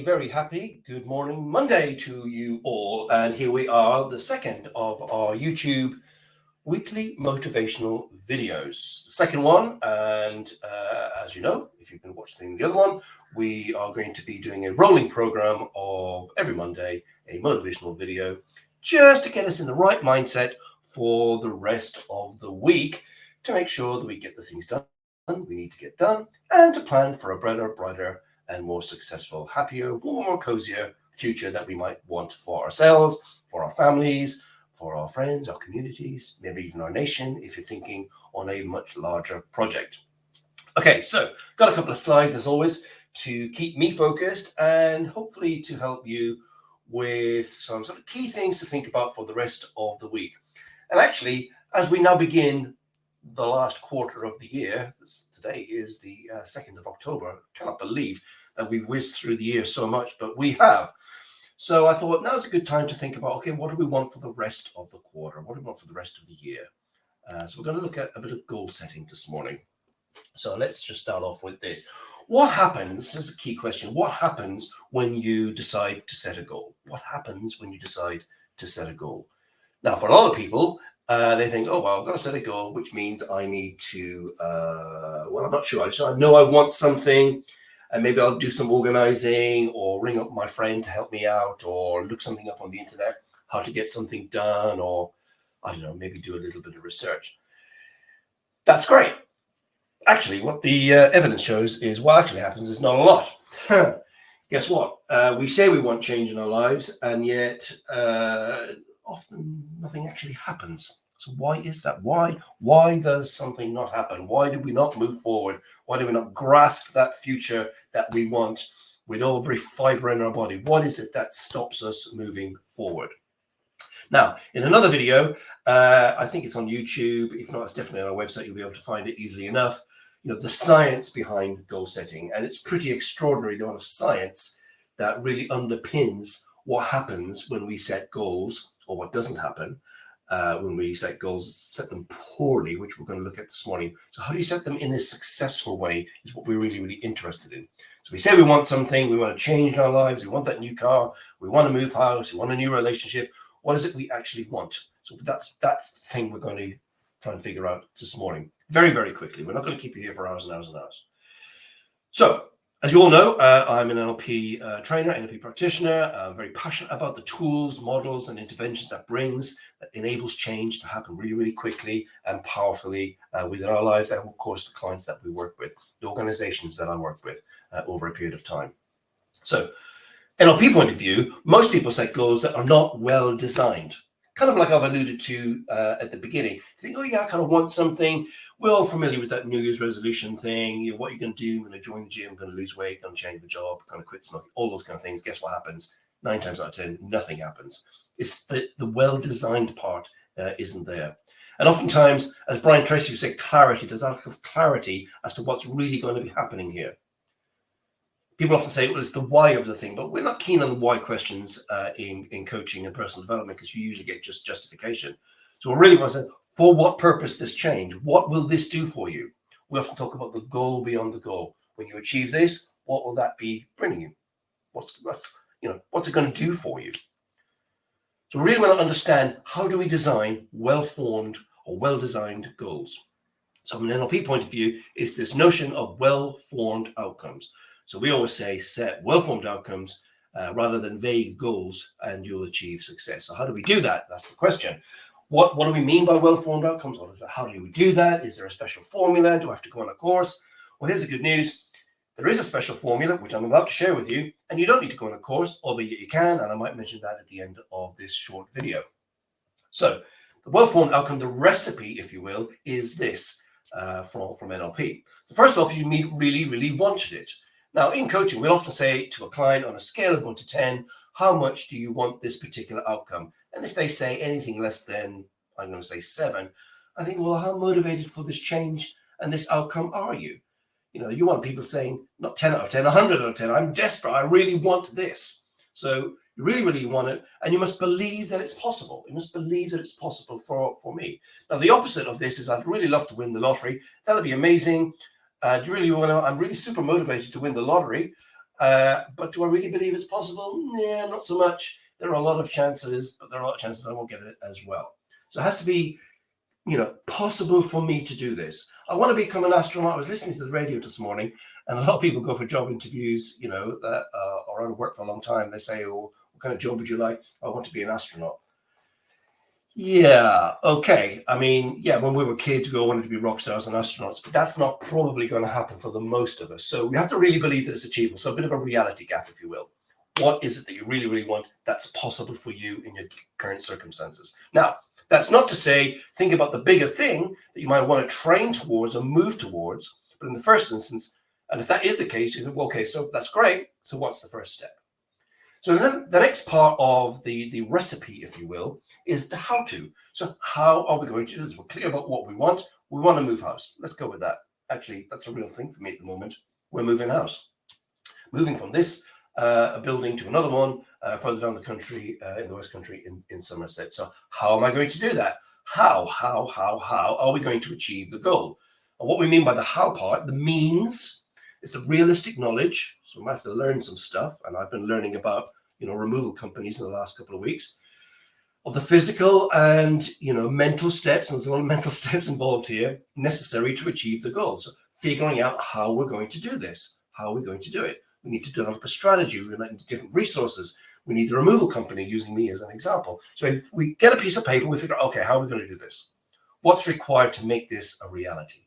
A very happy good morning Monday to you all. And here we are, the second of our YouTube weekly motivational videos. The second one, and as you know, if you've been watching the other one, we are going to be doing a rolling program of every Monday, a motivational video, just to get us in the right mindset for the rest of the week, to make sure that we get the things done we need to get done, and to plan for a better, brighter, and more successful, happier, warmer, cozier future that we might want for ourselves, for our families, for our friends, our communities, maybe even our nation, if you're thinking on a much larger project. Okay, so got a couple of slides as always to keep me focused and hopefully to help you with some sort of key things to think about for the rest of the week. And actually, as we now begin the last quarter of the year, today is the 2nd of October. I cannot believe that we've whizzed through the year so much, but we have. So I thought now's a good time to think about, okay, what do we want for the rest of the quarter? What do we want for the rest of the year? So we're going to look at a bit of goal setting this morning. So let's just start off with this. What happens, here's a key question, what happens when you decide to set a goal? What happens when you decide to set a goal? Now, for a lot of people, they think, oh, well, I've got to set a goal, which means I need to, well, I'm not sure. I know I want something, and maybe I'll do some organizing or ring up my friend to help me out or look something up on the internet, how to get something done, or I don't know, maybe do a little bit of research. That's great. Actually, what the evidence shows is what actually happens is not a lot. Guess what? We say we want change in our lives, and yet often nothing actually happens. So why is that? Why does something not happen? Why do we not move forward? Why do we not grasp that future that we want with every fiber in our body? What is it that stops us moving forward? Now, in another video, I think it's on YouTube. If not, it's definitely on our website. You'll be able to find it easily enough. You know, the science behind goal setting, and it's pretty extraordinary the amount of science that really underpins what happens when we set goals, or what doesn't happen when we set goals, set them poorly, which we're going to look at this morning. So how do you set them in a successful way is what we're really, really interested in. So we say we want something, we want to change in our lives, we want that new car, we want to move house, we want a new relationship. What is it we actually want? So that's the thing we're going to try and figure out this morning. Very, very quickly. We're not going to keep you here for hours and hours and hours. So, as you all know, I'm an NLP trainer, NLP practitioner. I'm very passionate about the tools, models, and interventions that enables change to happen really, really quickly and powerfully within our lives, and of course the clients that we work with, the organizations that I work with over a period of time. So, NLP point of view, most people set goals that are not well designed. Kind of like I've alluded to at the beginning. You think, oh yeah, I kind of want something. We're all familiar with that New Year's resolution thing. You know, what you're going to do, I'm going to join the gym, I'm going to lose weight, going to change my job, going to quit smoking, all those kind of things. Guess what happens? 9 times out of 10, nothing happens. It's the well-designed part isn't there. And oftentimes, as Brian Tracy would say, clarity, there's a lack of clarity as to what's really going to be happening here. People often say, well, it's the why of the thing, but we're not keen on why questions in coaching and personal development, because you usually get just justification. So we really want to say, for what purpose this change? What will this do for you? We often talk about the goal beyond the goal. When you achieve this, what will that be bringing you? What's it going to do for you? So we really want to understand, how do we design well-formed or well-designed goals? So from an NLP point of view, it's this notion of well-formed outcomes. So we always say set well-formed outcomes rather than vague goals, and you'll achieve success. So how do we do that? That's the question. What do we mean by well-formed outcomes? What is that? How do we do that? Is there a special formula? Do I have to go on a course? Well, here's the good news. There is a special formula, which I'm about to share with you, and you don't need to go on a course, albeit you can, and I might mention that at the end of this short video. So the well-formed outcome, the recipe, if you will, is this from NLP. So first off, you really, really wanted it. Now, in coaching, we'll often say to a client on a scale of 1 to 10, how much do you want this particular outcome? And if they say anything less than, I'm going to say 7, I think, well, how motivated for this change and this outcome are you? You know, you want people saying, not 10 out of 10, 100 out of 10, I'm desperate, I really want this. So you really, really want it, and you must believe that it's possible. You must believe that it's possible for me. Now, the opposite of this is, I'd really love to win the lottery. That'll be amazing. Do you really want to? I'm really super motivated to win the lottery. But do I really believe it's possible? Yeah, not so much. There are a lot of chances, but there are a lot of chances I won't get it as well. So it has to be, possible for me to do this. I want to become an astronaut. I was listening to the radio this morning, and a lot of people go for job interviews, that are out of work for a long time. They say, oh, what kind of job would you like? I want to be an astronaut. Yeah, okay. I mean, yeah, when we were kids, we all wanted to be rock stars and astronauts, but that's not probably going to happen for the most of us. So we have to really believe that it's achievable. So a bit of a reality gap, if you will. What is it that you really, really want that's possible for you in your current circumstances? Now, that's not to say, think about the bigger thing that you might want to train towards or move towards. But in the first instance, and if that is the case, you think, well, okay, so that's great. So what's the first step? So then the next part of the recipe, if you will, is the how to. So how are we going to do this? We're clear about what we want. We want to move house. Let's go with that. Actually, that's a real thing for me at the moment. We're moving house. Moving from this a building to another one further down the country, in the West Country in Somerset. So how am I going to do that? How are we going to achieve the goal? And what we mean by the how part, the means, is the realistic knowledge. So we might have to learn some stuff. And I've been learning about, removal companies in the last couple of weeks, of the physical and, mental steps. And there's a lot of mental steps involved here necessary to achieve the goal. So figuring out how we're going to do this. How are we going to do it? We need to develop a strategy. We need different resources. We need the removal company, using me as an example. So if we get a piece of paper, we figure out, okay, how are we going to do this? What's required to make this a reality?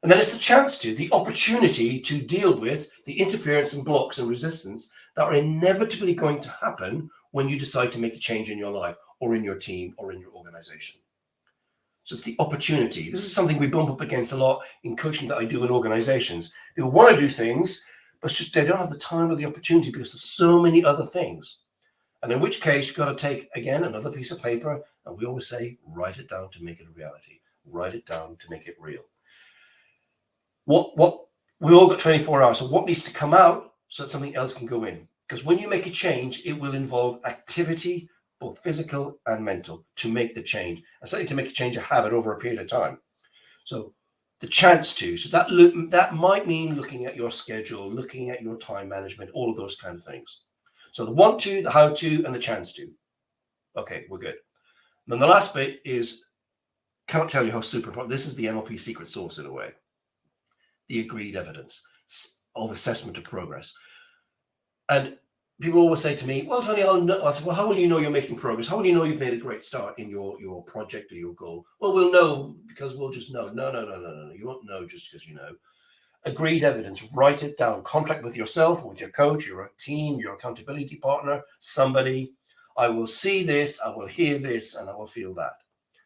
And then it's the opportunity to deal with the interference and blocks and resistance that are inevitably going to happen when you decide to make a change in your life or in your team or in your organization. So it's the opportunity. This is something we bump up against a lot in coaching that I do in organizations. People want to do things, but it's just they don't have the time or the opportunity because there's so many other things. And in which case, you've got to take, again, another piece of paper, and we always say, write it down to make it a reality. Write it down to make it real. What we all got 24 hours. So what needs to come out so that something else can go in? Because when you make a change, it will involve activity, both physical and mental, to make the change. And certainly to make a change a habit over a period of time. So the chance to. So that might mean looking at your schedule, looking at your time management, all of those kind of things. So the want to, the how to, and the chance to. Okay, we're good. And then the last bit is, can't tell you how super important. This is the NLP secret sauce in a way. The agreed evidence of assessment of progress. And people always say to me, well, Tony, I said, well, how will you know you're making progress? How will you know you've made a great start in your project or your goal? Well, we'll know because we'll just know. No. You won't know just because you know. Agreed evidence, write it down. Contract with yourself, with your coach, your team, your accountability partner, somebody. I will see this, I will hear this, and I will feel that.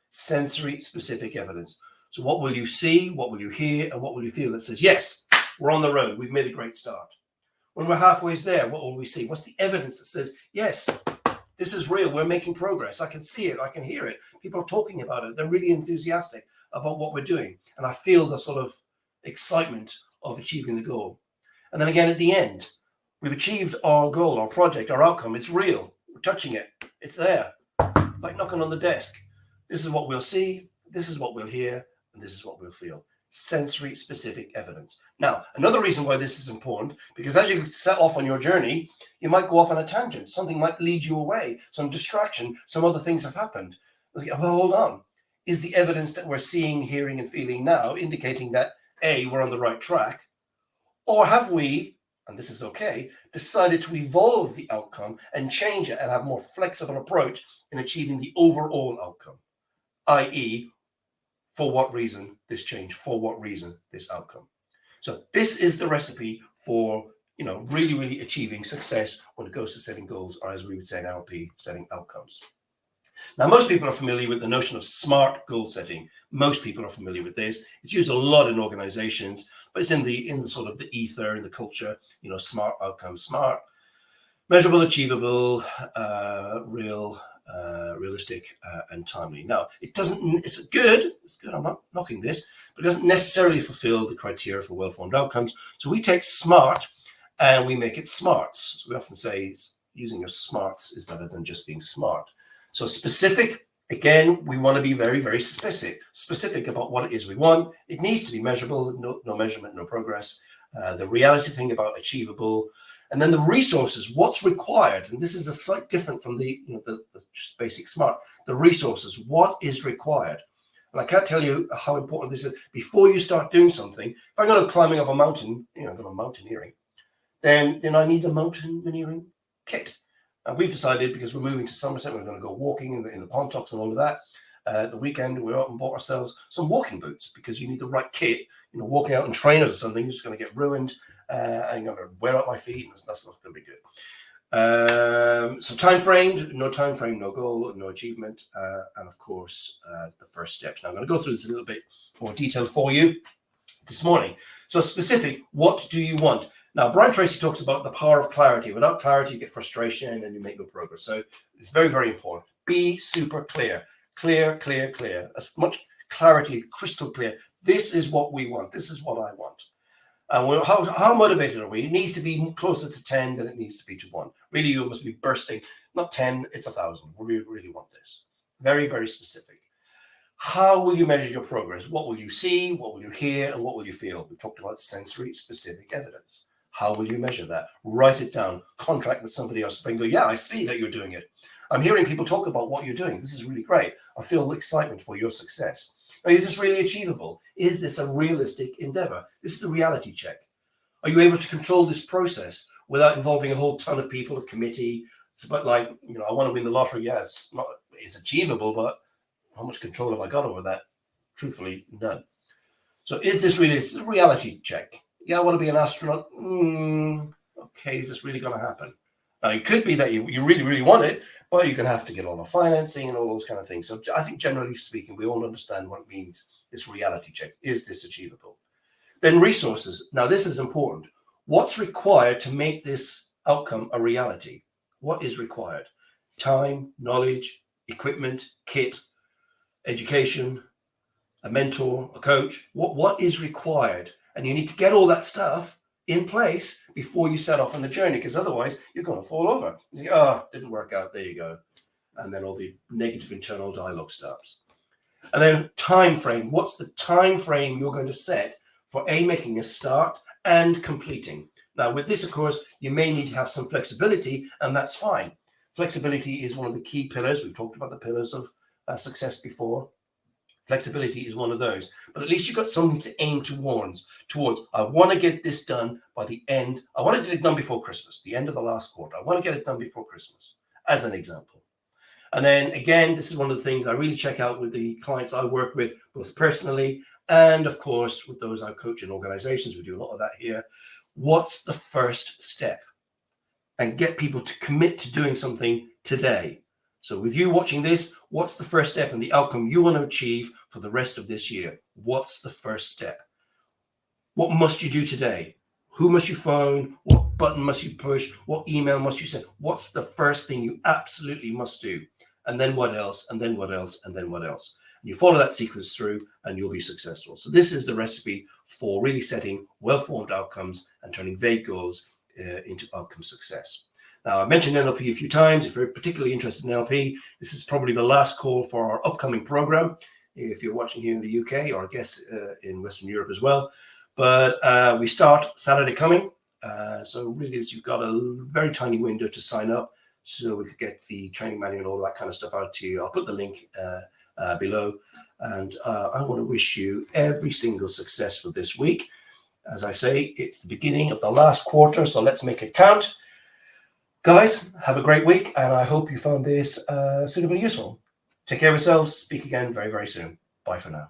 Sensory specific evidence. So what will you see, what will you hear, and what will you feel that says, yes, we're on the road, we've made a great start. When we're halfway there, what will we see? What's the evidence that says, yes, this is real, we're making progress, I can see it, I can hear it, people are talking about it, they're really enthusiastic about what we're doing, and I feel the sort of excitement of achieving the goal. And then again, at the end, we've achieved our goal, our project, our outcome, it's real, we're touching it, it's there, like knocking on the desk. This is what we'll see, this is what we'll hear, and this is what we'll feel. Sensory specific evidence. Now, another reason why this is important, because as you set off on your journey, you might go off on a tangent. Something might lead you away, some distraction, some other things have happened. Well, hold on. Is the evidence that we're seeing, hearing, and feeling now indicating that A, we're on the right track? Or have we, and this is okay, decided to evolve the outcome and change it and have a more flexible approach in achieving the overall outcome? I.e., for what reason this change? For what reason this outcome? So this is the recipe for, really, really achieving success when it goes to setting goals, or as we would say in NLP, setting outcomes. Now, most people are familiar with the notion of SMART goal setting. Most people are familiar with this. It's used a lot in organizations, but it's in the sort of the ether, in the culture, SMART outcomes, SMART, measurable, achievable, realistic, and timely. Now, it's good, I'm not knocking this, but it doesn't necessarily fulfill the criteria for well-formed outcomes. So we take SMART and we make it SMARTS. So we often say using your SMARTS is better than just being smart. So specific, again, we want to be very, very specific about what it is we want. It needs to be measurable, no measurement, no progress. the reality thing about achievable, and then the resources, what's required. And this is a slight different from the just basic SMART. The resources, what is required. And I can't tell you how important this is. Before you start doing something, if I'm going to climbing up a mountain, I'm going to mountaineering, then I need the mountaineering kit. And we've decided, because we're moving to Somerset, we're going to go walking in the Pontocks and all of that. The weekend, we went out and bought ourselves some walking boots, because you need the right kit. Walking out in trainers or something is going to get ruined, and I'm going to wear out my feet, and that's not going to be good. So time frame, no time frame, no goal, no achievement, and of course the first steps. Now I'm going to go through this a little bit more detail for you this morning. So specific, what do you want? Now Brian Tracy talks about the power of clarity. Without clarity, you get frustration and you make no progress. So it's very, very important. Be super clear, clear. As much clarity, crystal clear. This is what we want. This is what I want. And how motivated are we? It needs to be closer to 10 than it needs to be to 1. Really, you must be bursting. Not 10, it's 1,000. We really want this. Very, very specific. How will you measure your progress? What will you see? What will you hear? And what will you feel? We talked about sensory specific evidence. How will you measure that? Write it down. Contract with somebody else. Then go, yeah, I see that you're doing it. I'm hearing people talk about what you're doing. This is really great. I feel excitement for your success. Now, is this really achievable? Is this a realistic endeavor? This is a reality check. Are you able to control this process without involving a whole ton of people, a committee? It's about like, I want to win the lottery. Yeah, it's achievable, but how much control have I got over that? Truthfully, none. So is this really a reality check? Yeah, I want to be an astronaut. Okay, is this really going to happen? Now, it could be that you really, really want it, but you're going to have to get all the financing and all those kind of things. So I think generally speaking, we all understand what it means, this reality check. Is this achievable? Then resources. Now, this is important. What's required to make this outcome a reality? What is required? Time, knowledge, equipment, kit, education, a mentor, a coach. What is required? And you need to get all that stuff in place before you set off on the journey, because otherwise you're going to fall over. You think, didn't work out. There you go. And then all the negative internal dialogue starts. And then time frame. What's the time frame you're going to set for making a start and completing? Now, with this, of course, you may need to have some flexibility, and that's fine. Flexibility is one of the key pillars. We've talked about the pillars of success before. Flexibility is one of those, but at least you've got something to aim towards. I want to get this done by the end. I want to get it done before Christmas, the end of the last quarter. I want to get it done before Christmas, as an example. And then again, this is one of the things I really check out with the clients I work with, both personally and of course with those I coach in organizations. We do a lot of that here. What's the first step? And get people to commit to doing something today. So with you watching this, what's the first step and the outcome you want to achieve for the rest of this year? What's the first step? What must you do today? Who must you phone? What button must you push? What email must you send? What's the first thing you absolutely must do? And then what else? And then what else? And then what else? And you follow that sequence through and you'll be successful. So this is the recipe for really setting well-formed outcomes and turning vague goals into outcome success. Now, I mentioned NLP a few times. If you're particularly interested in NLP, this is probably the last call for our upcoming program. If you're watching here in the UK, or I guess in Western Europe as well. But we start Saturday coming. So really, you've got a very tiny window to sign up so we could get the training manual and all that kind of stuff out to you. I'll put the link below. And I want to wish you every single success for this week. As I say, it's the beginning of the last quarter, so let's make it count. Guys, have a great week, and I hope you found this suitably useful. Take care of yourselves. Speak again very, very soon. Bye for now.